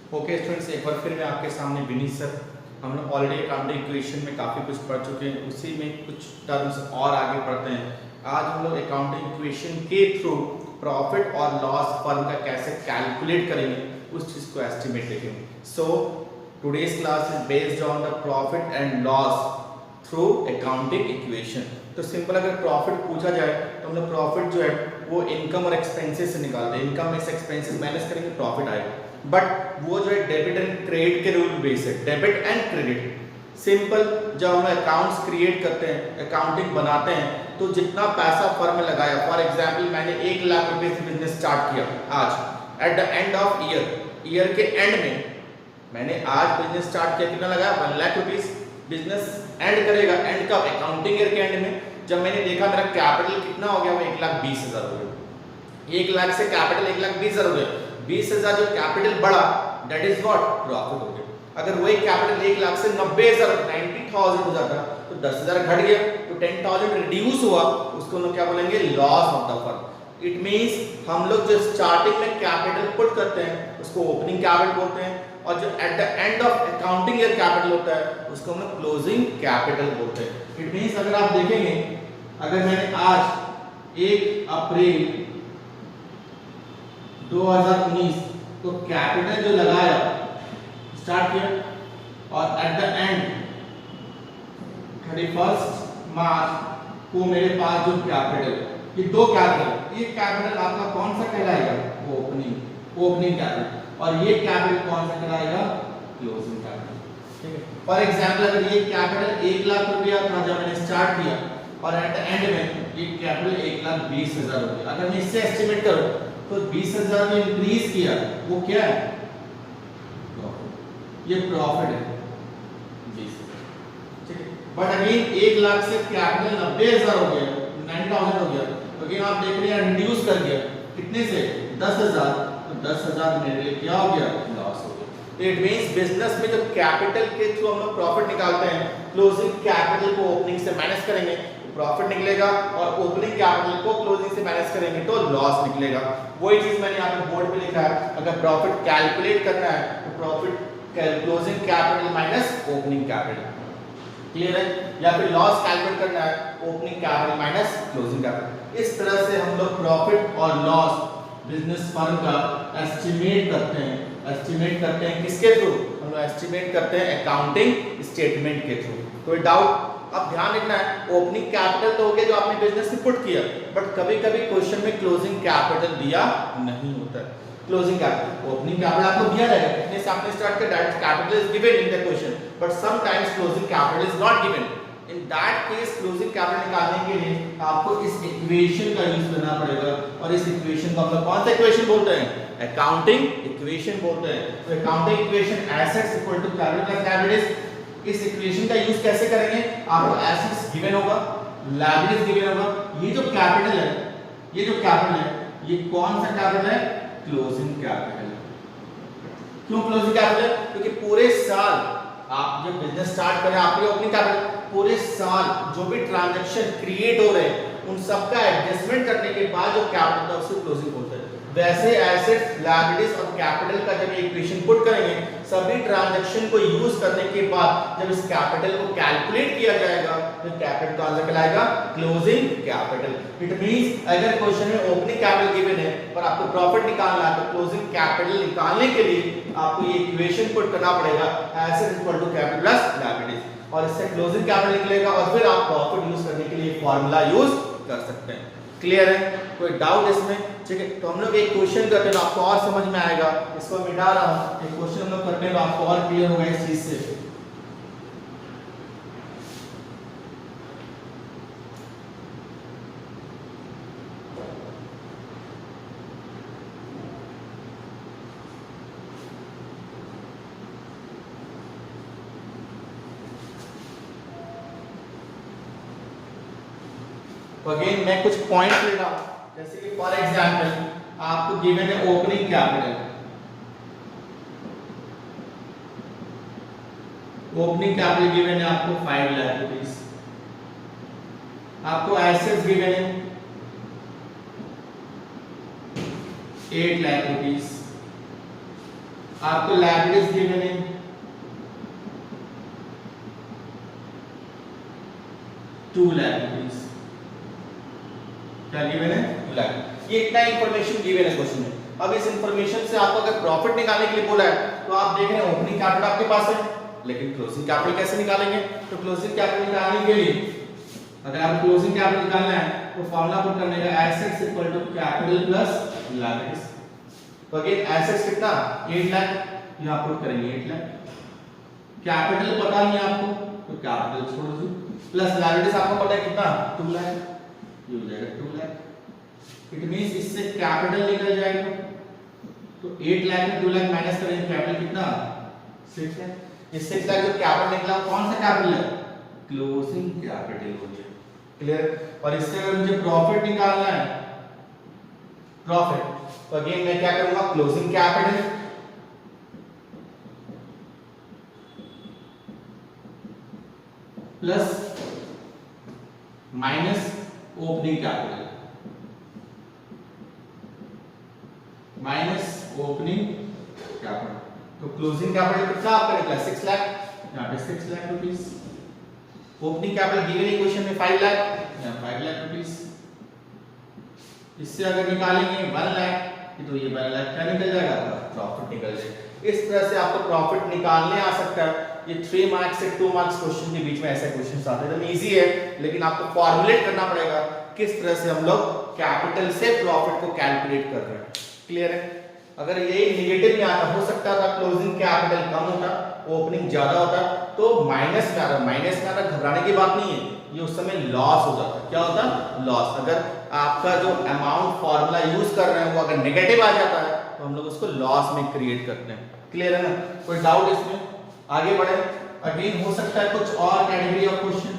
Okay students, एक बार फिर मैं आपके सामने विनीत सर। हम लोग ऑलरेडी अकाउंटिंग इक्वेशन में काफ़ी कुछ पढ़ चुके हैं, उसी में कुछ टर्म्स और आगे पढ़ते हैं। आज हम लोग अकाउंटिंग इक्वेशन के थ्रू प्रॉफिट और लॉस फर्म का कैसे कैलकुलेट करेंगे उस चीज़ को एस्टिमेट देखेंगे। So today's class is based on the profit and loss through accounting equation. तो सिंपल अगर प्रॉफिट पूछा जाए तो हम लोग प्रॉफिट जो है वो इनकम और एक्सपेंसेस से निकालते हैं। इनकम में से एक्सपेंसेस माइनस करेंगे, प्रॉफिट आएगा। बट वो जो है डेबिट एंड क्रेडिट के रूल बेस है, डेबिट एंड क्रेडिट। सिंपल जब हम अकाउंट्स क्रिएट करते हैं, अकाउंटिंग बनाते हैं, तो जितना पैसा फर्म में लगाया, फॉर एग्जांपल मैंने 1 लाख रुपए से बिजनेस स्टार्ट किया आज, at the end of year के एंड में मैंने आज बिजनेस स्टार्ट किया, कितना लगाया 1 लाख रुपीस। बिजनेस एंड करेगा, एंड कब, अकाउंटिंग ईयर के एंड में। जब मैंने देखा मेरा कैपिटल कितना हो गया, वो 1,20,000 हो गया। 1 लाख से कैपिटल 1,20,000 हो गया। 20,000 जो कैपिटल बढ़ा, दैट इज व्हाट, प्रॉफिट हो गया। अगर वही कैपिटल 1 लाख से 90,000 90,000 हो जाता तो 10,000 घट गया, तो 10,000 रिड्यूस हुआ, उसको हम लोग क्या बोलेंगे, loss of the firm. It means हम लोग जो स्टार्टिंग में कैपिटल पुट करते हैं उसको ओपनिंग कैपिटल बोलते हैं, और जो at the end of accounting year capital होता है उसको हम लोग क्लोजिंग कैपिटल बोलते हैं। इट मींस अगर आप देखेंगे, अगर मैंने आज 1 अप्रैल 2019 तो कैपिटल जो लगाया, स्टार्ट किया, और एट द एंड 31 मार्च को मेरे पास जो कैपिटल, ये दो कैपिटल, ये कैपिटल आपका कौन सा कहलाएगा, ओपनिंग कैपिटल, और ये कैपिटल कौन सा कहलाएगा, क्लोजिंग कैपिटल। ठीक है। फॉर एग्जांपल अगर ये कैपिटल 1 लाख रुपया था जब मैंने स्टार्ट किया, और एट द एंड में ये कैपिटल 1,20,000 हो गया। अगर मैं इससे एस्टिमेट करूं तो 20,000 में इंक्रीज किया, वो क्या है, ये प्रॉफिट है 20,000। ठीक है। बट अगेन 1 लाख से कैपिटल 90,000 हो गया, 9,000 हो गया, तो अगेन आप देख रहे हैं रिड्यूस कर दिया, कितने से, 10,000, तो 10,000 मेरे लिए क्या हो गया, लॉस हो गया। इट मींस बिजनेस में जब कैपिटल के थ्रू हम लोग प्रॉफिट निकालते हैं, क्लोजिंग कैपिटल को ओपनिंग से माइनस करेंगे तो प्रॉफिट निकलेगा, और ओपनिंग कैपिटल को क्लोजिंग से माइनस करेंगे तो लॉस निकलेगा। वही चीज मैंने यहाँ पे बोर्ड पे लिखा है, अगर प्रॉफिट कैलकुलेट करना है तो profit closing capital minus opening capital, clear है। या फिर लॉस कैलकुलेट करना है, opening capital minus closing capital. इस तरह से हम लोग प्रॉफिट और लॉस बिजनेस फर्म का एस्टिमेट करते हैं। एस्टिमेट करते हैं किसके थ्रू, हम लोग एस्टिमेट करते हैं अकाउंटिंग स्टेटमेंट के थ्रू। कोई डाउट? अब ध्यान रखना है, ओपनिंग कैपिटल तो हो गया जो आपने बिजनेस में पुट किया, बट कभी-कभी क्वेश्चन में क्लोजिंग कैपिटल दिया नहीं होता है। क्लोजिंग कैपिटल, ओपनिंग कैपिटल आपको दिया रहेगा, कितने से आपने स्टार्ट किया, that capital is given in the question, but sometimes closing capital is not given. In that case closing capital निकालने के लिए आपको इस इक्वेशन का यूज करना पड़ेगा, और इस इक्वेशन को हम लोग कौन सा इक्वेशन बोलते हैं, अकाउंटिंग इक्वेशन बोलते हैं। तो accounting equation assets equal to capital plus liabilities, इस इक्वेशन का यूज कैसे करेंगे, आपको एसेट्स गिवन होगा, लायबिलिटीज गिवन होगा, ये जो कैपिटल है, ये जो कैपिटल है, ये कौन सा कैपिटल है, क्लोजिंग कैपिटल। क्यों क्लोजिंग कैपिटल? क्योंकि पूरे साल आप जब बिजनेस स्टार्ट करें, आपके ओपनिंग कैपिटल, पूरे साल जो भी ट्रांजैक्शन क्रिएट हो रहे हैं उन सबका एडजस्टमेंट करने के बाद जो कैपिटल है उसे क्लोजिंग बोलते हैं। वैसे एसेट्स, लायबिलिटीज और कैपिटल का जब इक्वेशन पुट करेंगे, सभी ट्रांजैक्शन को यूज करने के बाद जब इस कैपिटल को कैलकुलेट किया जाएगा तो कैपिटल का आंसर कहलाएगा क्लोजिंग कैपिटल। इट मींस अगर क्वेश्चन में ओपनिंग कैपिटल गिवन है पर आपको प्रॉफिट निकालना है, तो क्लोजिंग कैपिटल निकालने के लिए आपको ये इक्वेशन पुट करना पड़ेगा, assets equal to capital plus liabilities, और इससे क्लोजिंग कैपिटल निकलेगा, और फिर आप प्रॉफिट यूज करने के लिए फार्मूला यूज कर सकते हैं। क्लियर है? कोई डाउट इसमें? ठीक है, तो हम लोग एक क्वेश्चन करते हैं तो आपको और समझ में आएगा, इसको मिटा रहा हूं, एक क्वेश्चन हम लोग करते हैं तो आपको और क्लियर होगा इस चीज से। तो अगेन मैं कुछ पॉइंट्स ले रहा हूं, जैसे कि फॉर एग्जांपल आपको गिवन है opening capital, opening capital given है आपको 5 लाख रुपीस, आपको एसेट्स गिवन है 8 लाख रुपीस, आपको लायबिलिटीज गिवन है 2 लायबिलिटीज, क्या गिवन है 2 लाख। ये इतना इंफॉर्मेशन गिवन है क्वेश्चन में। अब इस इंफॉर्मेशन से आपको अगर प्रॉफिट निकालने के लिए बोला है तो आप देख रहे हैं ओपनिंग कैपिटल आपके पास है, लेकिन क्लोजिंग कैपिटल कैसे निकालेंगे? तो क्लोजिंग कैपिटल निकालने के लिए अगर आप क्लोजिंग कैपिटल निकालना है तो फॉर्मूला पुट करने का assets equal to capital plus liabilities. तो अगेन एसेट्स कितना 8 लाख, यहां पुट करेंगे 8 लाख। कैपिटल पता नहीं आपको तो कैपिटल छोड़ दीजिए, प्लस लायबिलिटीज आपको पता है कितना 2 लाख, ये हो जाएगा 2 लाख। इट मींस इससे कैपिटल निकल जाएगा, तो 8 लाख में 2 लाख माइनस करेंगे कैपिटल कितना 6 लाख। इस 6 लाख जो कैपिटल निकला कौन सा कैपिटल है? क्लोजिंग कैपिटल हो गया। क्लियर? और इससे अगर मुझे प्रॉफिट निकालना है, प्रॉफिट, तो अगेन मैं क्या करूंगा? Closing capital plus minus opening capital minus opening capital. तो क्लोजिंग कैपिटल कितना आपका निकला 6 लाख, यहाँ पे 6 lakh rupees. Opening capital given equation में 5 लाख, यहाँ 5 लाख रुपीस। इससे अगर निकालेंगे 1 लाख तो ये 1 लाख क्या निकल जाएगा? प्रॉफिट निकल जाएगा। इस तरह से आपको प्रॉफिट निकालने आ सकता है। ये 3 मार्क्स से 2 मार्क्स क्वेश्चन के बीच में ऐसे क्वेश्चंस आते हैं, एकदम इजी है, लेकिन आपको फॉर्मुलेट करना पड़ेगा किस तरह से हम लोग कैपिटल से प्रॉफिट को कैलकुलेट कर रहे हैं। क्लियर है? अगर ये नेगेटिव में आता, हो सकता था क्लोजिंग कैपिटल कम होता, ओपनिंग ज्यादा होता, तो माइनस में आ रहा, माइनस में आ रहा, घबराने की बात नहीं है, ये उस समय लॉस हो जाता। क्या होता? लॉस। अगर आपका जो अमाउंट फॉर्मूला यूज कर रहे हैं वो अगर नेगेटिव आ जाता है तो हम लोग उसको लॉस में क्रिएट करते हैं। क्लियर है ना? कोई डाउट इसमें? आगे बढ़े। अगेन हो सकता है कुछ और कैटेगरी ऑफ क्वेश्चन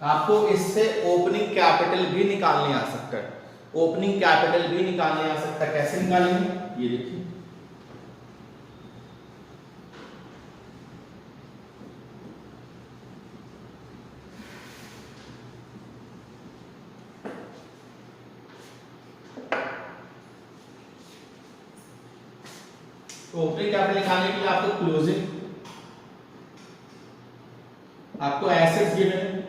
आपको इससे ओपनिंग कैपिटल भी निकालने आ सकता है। ओपनिंग कैपिटल भी निकालने आ सकता है। कैसे निकालेंगे? ये देखिए, ओपनिंग कैपिटल निकालने के लिए आपको क्लोजिंग, आपको एसेट्स गिवन है,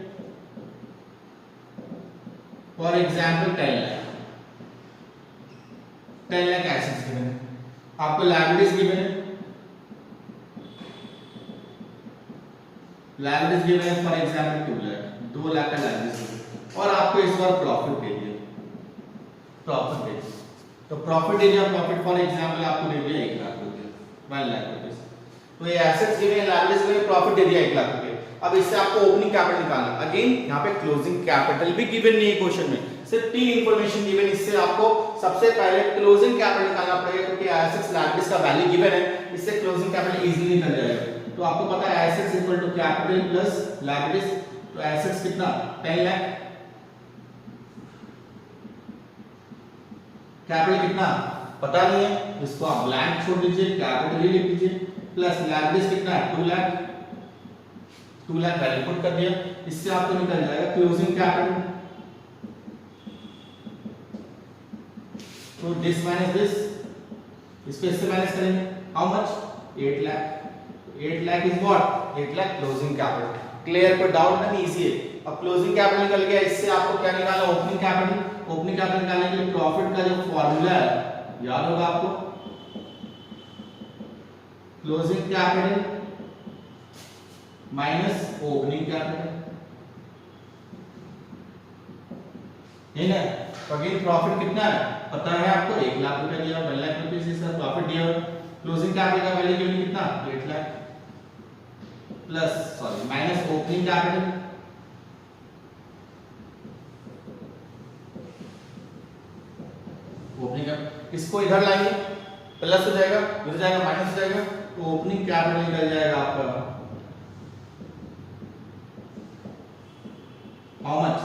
for example 10 lakh, 10 lakh assets given है। आपको लायबिलिटीज गिवन है, लायबिलिटीज गिवन है फॉर एग्जांपल 2 लाख, 2 लाख का लायबिलिटीज, और आपको इस बार प्रॉफिट दे दिया, प्रॉफिट दे दिया, तो प्रॉफिट दे दिया, प्रॉफिट फॉर एग्जांपल आपको दे दिया 1 लाख रुपए, 1 लाख रुपए। तो ये एसेट्स गिवन है, लायबिलिटीज गिवन है, प्रॉफिट दे दिया 1 लाख रुपए। अब इससे आपको ओपनिंग कैपिटल निकालना। अगेन यहाँ पे क्लोजिंग कैपिटल भी गिवन नहीं है क्वेश्चन में, सिर्फ 3 इंफॉर्मेशन गिवन। इससे आपको सबसे पहले क्लोजिंग कैपिटल निकालना पड़ेगा, क्योंकि एसेट्स लायबिलिटीज का वैल्यू गिवन है, इससे क्लोजिंग कैपिटल इजीली निकल जाएगा। तो आपको पता है assets equal to capital plus liabilities, तो एसेट्स कितना 10 लाख, कैपिटल कितना पता नहीं है, इसको आप ब्लैंक छोड़ दीजिए, कैपिटल ही लिख दीजिए, प्लस लायबिलिटीज कितना 2 लाख, 2 लाख वैल्यू पुट कर दिया। इससे आपको निकल जाएगा क्लोजिंग कैपिटल, तो दिस माइनस दिस, इसको इससे माइनस करेंगे, how much 8 lakh, 8 lakh is what 8 lakh closing capital. Clear? कोई डाउट नहीं? इजी है। अब क्लोजिंग कैपिटल निकल गया, इससे आपको क्या निकालना? Opening capital. ओपनिंग कैपिटल निकालने के लिए प्रॉफिट का जो फॉर्मूला है याद होगा आपको, closing capital minus opening capital, है ना? तो अगेन प्रॉफिट कितना है पता है आपको, 1 लाख रुपए दिया, 1 लाख रुपए से सर प्रॉफिट दिया। क्लोजिंग कैपिटल का वैल्यू गिवन कितना 8 lakh, plus sorry minus opening capital, opening capital, इसको इधर लाएंगे प्लस हो जाएगा, इधर जाएगा माइनस हो जाएगा, तो ओपनिंग कैपिटल निकल जाएगा आपका हाउ मच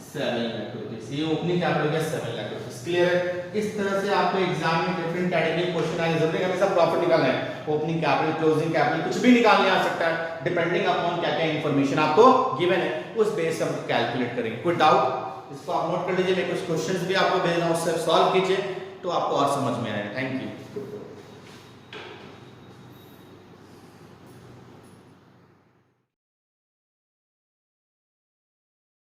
7 लाख रुपीस। ये ओपनिंग कैपिटल का 7 लाख रुपीस। क्लियर है? इस तरह से आपको एग्जाम में डिफरेंट कैटेगरी क्वेश्चन आए, जरूरी हमेशा प्रॉफिट निकालना है, ओपनिंग कैपिटल, क्लोजिंग कैपिटल, कुछ भी निकालने आ सकता है डिपेंडिंग अपॉन क्या क्या इंफॉर्मेशन आपको गिवन है, उस बेस पे हम कैलकुलेट करेंगे। कोई डाउट? इसको आप नोट कर लीजिए, मैं कुछ क्वेश्चंस भी आपको भेज रहा हूं, उससे सॉल्व कीजिए, तो आपको और समझ में आएगा। Thank you.